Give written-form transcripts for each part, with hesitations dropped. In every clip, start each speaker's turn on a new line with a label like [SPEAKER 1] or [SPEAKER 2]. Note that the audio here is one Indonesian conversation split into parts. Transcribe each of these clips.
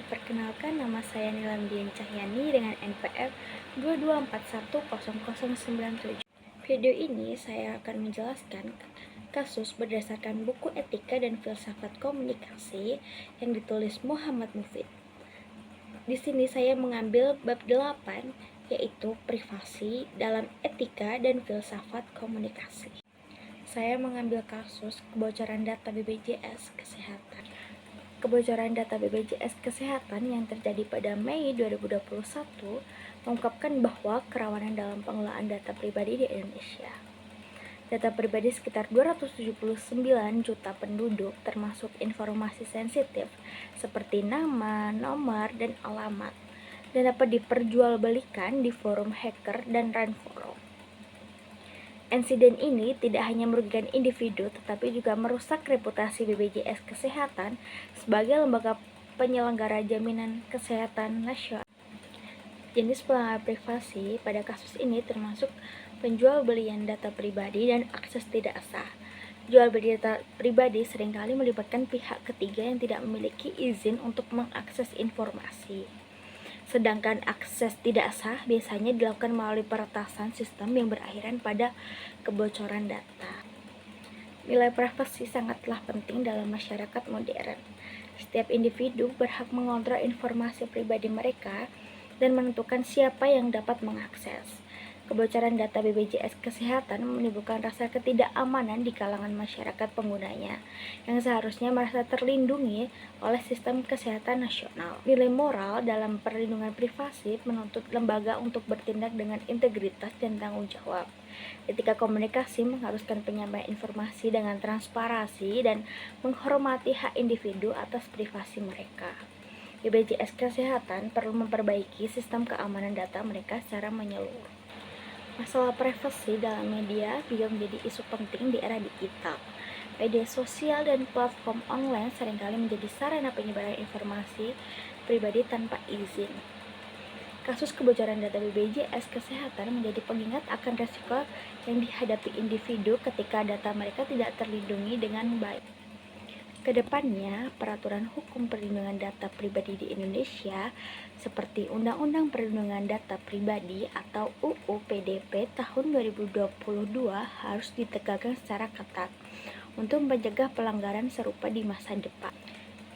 [SPEAKER 1] Perkenalkan, nama saya Nilamdian Cahyani dengan NPM 22410097. Video ini saya akan menjelaskan kasus berdasarkan buku Etika dan Filsafat Komunikasi yang ditulis Muhammad Mufid. Di sini saya mengambil bab 8, yaitu privasi dalam etika dan filsafat komunikasi. Saya mengambil kasus kebocoran data BPJS Kesehatan. Kebocoran data BPJS Kesehatan yang terjadi pada Mei 2021 mengungkapkan bahwa kerawanan dalam pengelolaan data pribadi di Indonesia. Data pribadi sekitar 279 juta penduduk, termasuk informasi sensitif seperti nama, nomor, dan alamat, dan dapat diperjualbelikan di forum hacker dan run forum. Insiden ini tidak hanya merugikan individu, tetapi juga merusak reputasi BPJS Kesehatan sebagai lembaga penyelenggara jaminan kesehatan nasional. Jenis pelanggaran privasi pada kasus ini termasuk penjual belian data pribadi dan akses tidak sah. Jual beli data pribadi seringkali melibatkan pihak ketiga yang tidak memiliki izin untuk mengakses informasi. Sedangkan akses tidak sah biasanya dilakukan melalui peretasan sistem yang berakhiran pada kebocoran data. Nilai privasi sangatlah penting dalam masyarakat modern. Setiap individu berhak mengontrol informasi pribadi mereka dan menentukan siapa yang dapat mengakses. Kebocoran data BPJS Kesehatan menimbulkan rasa ketidakamanan di kalangan masyarakat penggunanya, yang seharusnya merasa terlindungi oleh sistem kesehatan nasional. Nilai moral dalam perlindungan privasi menuntut lembaga untuk bertindak dengan integritas dan tanggung jawab. Etika komunikasi mengharuskan penyampaian informasi dengan transparansi dan menghormati hak individu atas privasi mereka. BPJS Kesehatan perlu memperbaiki sistem keamanan data mereka secara menyeluruh. Masalah privasi dalam media juga menjadi isu penting di era digital. Media sosial dan platform online seringkali menjadi sarana penyebaran informasi pribadi tanpa izin. Kasus kebocoran data BPJS Kesehatan menjadi pengingat akan resiko yang dihadapi individu ketika data mereka tidak terlindungi dengan baik. Kedepannya, peraturan hukum perlindungan data pribadi di Indonesia seperti Undang-Undang Perlindungan Data Pribadi atau UU PDP tahun 2022 harus ditegakkan secara ketat untuk mencegah pelanggaran serupa di masa depan.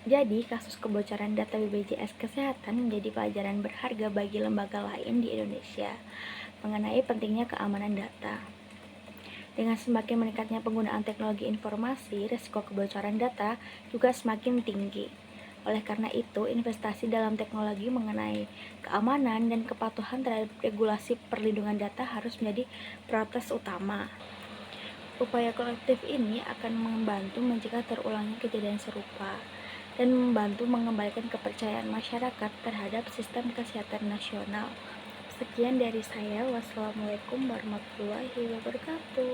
[SPEAKER 1] Jadi, kasus kebocoran data BPJS Kesehatan menjadi pelajaran berharga bagi lembaga lain di Indonesia mengenai pentingnya keamanan data. Dengan semakin meningkatnya penggunaan teknologi informasi, risiko kebocoran data juga semakin tinggi. Oleh karena itu, investasi dalam teknologi mengenai keamanan dan kepatuhan terhadap regulasi perlindungan data harus menjadi prioritas utama. Upaya kolektif ini akan membantu mencegah terulangnya kejadian serupa dan membantu mengembalikan kepercayaan masyarakat terhadap sistem kesehatan nasional. Sekian dari saya. Wassalamualaikum warahmatullahi wabarakatuh.